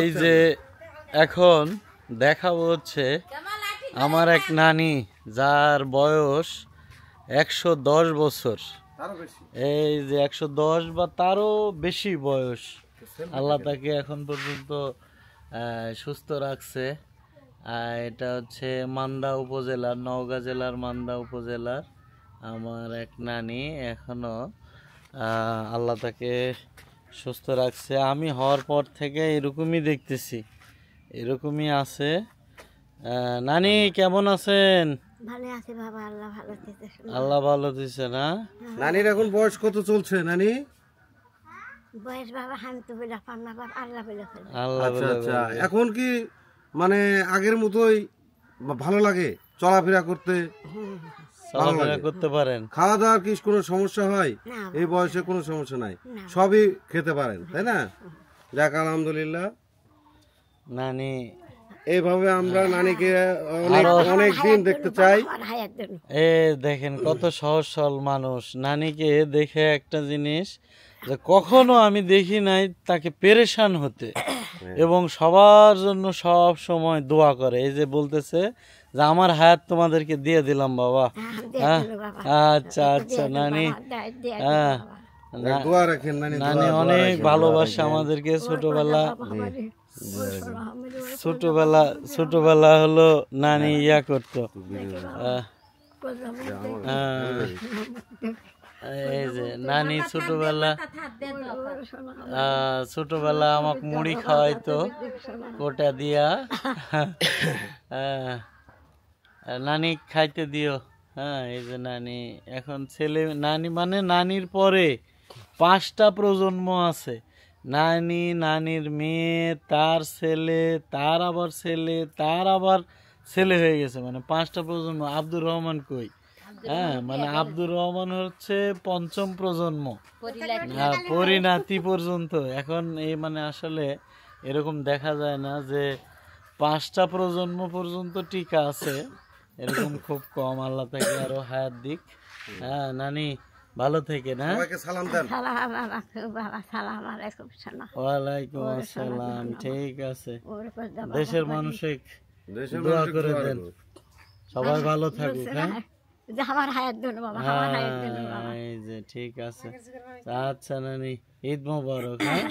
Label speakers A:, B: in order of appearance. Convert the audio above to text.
A: এই যে এখন দেখাবো হচ্ছে আমার এক নানি যার বয়স 110 বছর। এই যে 110 বা তারও বেশি বয়স, আল্লাহ তাকে এখন পর্যন্ত সুস্থ রাখছে। এটা হচ্ছে মান্দা উপজেলার, নওগাঁ জেলার মান্দা উপজেলার আমার এক নানি, এখনো আল্লাহ তাকে সুস্থ রাখছে। আমি হওয়ার পর থেকে এরকমই দেখতেছি, এরকমই আছে। নানি কেমন আছেন?
B: ভালো আছে বাবা, আল্লাহ ভালো দিতে।
A: আল্লাহ ভালো দিছে না?
C: নানির এখন বয়স কত চলছে নানি?
B: বয়স বাবা হানতে বলে পান্না বাবা আল্লাহ বলে ফেলে।
A: আল্লাহ
C: আচ্ছা
A: বলে
C: আচ্ছা, এখন কি মানে আগের মতোই ভালো লাগে চলাফেরা করতে?
A: চলাফেরা করতে পারেন?
C: খাওয়া দাওয়ার কি কোনো সমস্যা হয়?
B: না
C: এই বয়সে কোনো সমস্যা নাই, সবই খেতে পারেন, তাই না? যাক আলহামদুলিল্লাহ।
A: নানি
C: এইভাবে আমরা নানিকে অনেক দিন দেখতে চাই।
A: এ দেখেন কত সহজ সরল মানুষ। নানিকে দেখে একটা জিনিস যে কখনো আমি দেখি নাই তাকে পেরেশান হতে, এবং সবার জন্য সব সময় দোয়া করে। এই যে বলতেছে যে আমার হায়াত তোমাদেরকে দিয়ে দিলাম বাবা। হ্যাঁ আচ্ছা আচ্ছা নানি, হ্যাঁ
C: দোয়া রাখেন নানি,
A: নানি অনেক ভালোবাসে আমাদেরকে। ছোটবেলা হলো নানি ইয়া করতো। এই যে নানি ছোটবেলা আমাকে মুড়ি খাওয়াইতো কোটা দিয়া। নানি খাইতে দিও। হ্যাঁ এই যে নানি এখন ছেলে, নানি মানে নানির পরে 5টা প্রজন্ম আছে। নানি, নানির মেয়ে, তার ছেলে, তার আবার ছেলে, তার আবার ছেলে হয়ে গেছে, মানে 5টা প্রজন্ম। আব্দুর রহমান কই? হ্যাঁ মানে আব্দুর রহমান হচ্ছে 5ম প্রজন্ম, পরিণাতি পর্যন্ত। এখন এই মানে আসলে এরকম দেখা যায় না যে 5টা প্রজন্ম পর্যন্ত টিকা আছে, এরকম খুব কম। আল্লাহ তাকে আরো হায়াত দিক। হ্যাঁ নানি ভালো থেকে না?
C: সালাম দেন।
A: ওয়ালাইকুম আসসালাম। ঠিক আছে, দেশের মানুষে দোয়া করে দেন, সবাই ভালো থাকুক। হ্যাঁ এই যে ঠিক আছে। আচ্ছা নানি, ঈদ মোবারক। হ্যাঁ।